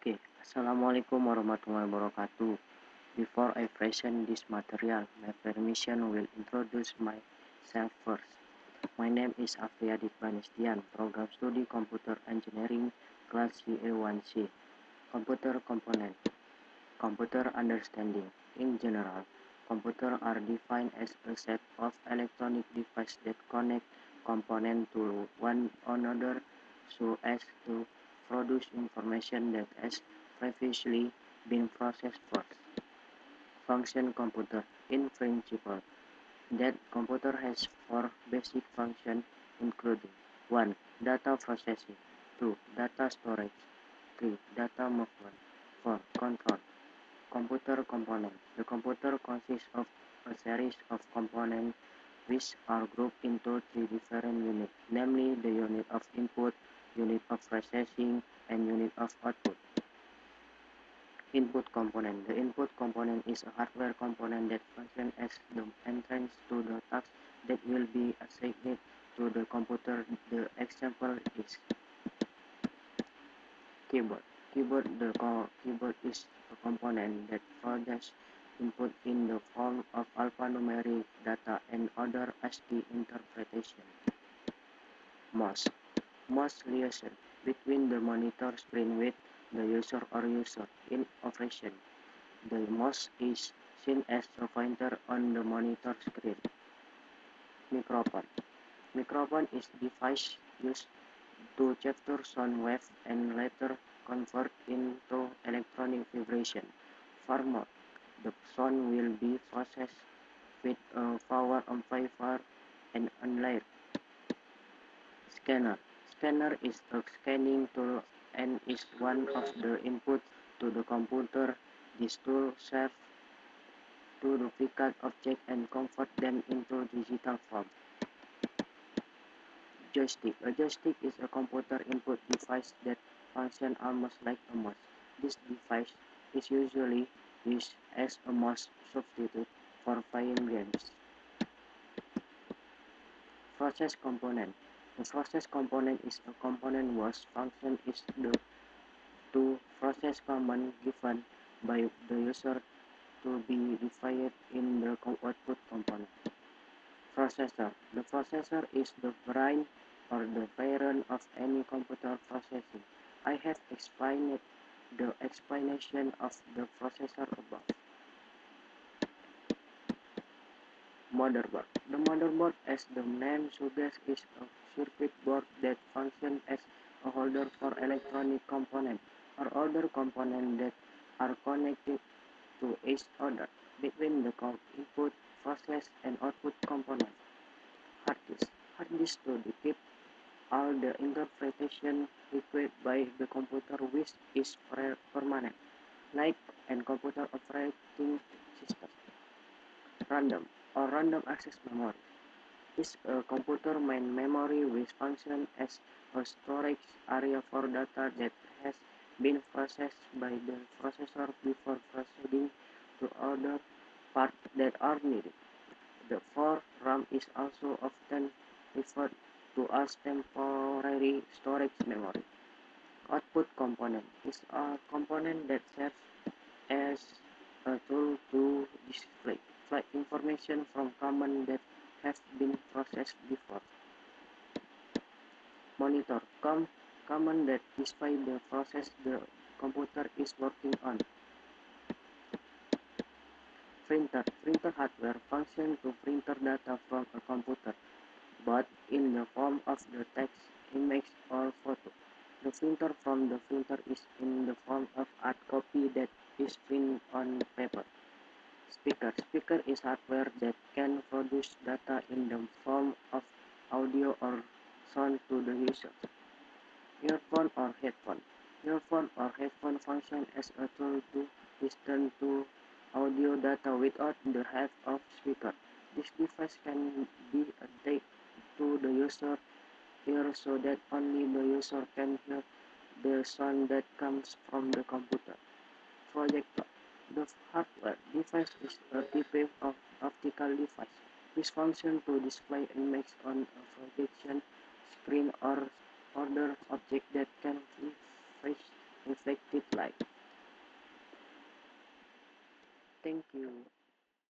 Okay, Assalamualaikum warahmatullahi wabarakatuh. Before I present this material, my permission will introduce myself first. My name is Afriyadi Pranestian, Program Studi Computer Engineering, Class CA1C. Computer Component. Computer Understanding. In general, computers are defined as a set of electronic devices that connect components to one another so as to produce information that has previously been processed first. Function computer. In principle, that computer has four basic functions including 1. Data processing, 2. Data storage, 3. Data movement, 4. Control. Computer component. The computer consists of a series of components which are grouped into three different units, namely the unit of input, unit of processing, and unit of output. Input component. The input component is a hardware component that functions as the entrance to the task that will be assigned to the computer. The example is keyboard. Keyboard is a component that processes input in the form of alphanumeric data and other ASCII interpretation. Mouse. Mouse liaison between the monitor screen with the user or user in operation. The mouse is seen as a pointer on the monitor screen. Microphone. Microphone is a device used to capture sound waves and later convert into electronic vibration. Format. The sound will be processed with a power amplifier and unlayered. Scanner. Scanner is a scanning tool and is one of the inputs to the computer. This tool serves to duplicate objects and convert them into digital form. Joystick. A joystick is a computer input device that functions almost like a mouse. This device is usually used as a mouse substitute for playing games. Process component. The process component is a component whose function is to process command given by the user to be defined in the output component. Processor. The processor is the brain or the parent of any computer processing. I have explained the explanation of the processor above. Motherboard. The motherboard, as the name suggests, is a circuit board that functions as a holder for electronic components or other components that are connected to each other between the input, process, and output components. Hard disk. Hard disk to keep all the interpretation required by the computer which is permanent, like a computer operating system. Random or random access memory is a computer main memory which functions as a storage area for data that has been processed by the processor before proceeding to other parts that are needed. The RAM is also often referred to as temporary storage memory. Output component is a component that serves as a tool to display information from commands that have been processed before. Monitor. Command that display the process the computer is working on. Printer. Printer hardware function to printer data from a computer, but in the form of the text, image, or photo. The printer from the printer is in the form of hard copy that is printed on paper. Speaker. Speaker is hardware that can produce data in the form of audio or sound to the user. Earphone or headphone. Earphone or headphone function as a tool to listen to audio data without the help of speaker. This device can be attached to the user ear so that only the user can hear the sound that comes from the computer. Projector. The hardware device is a type of optical device which functions to display images on a projection screen or other object that can flash reflected light. Thank you.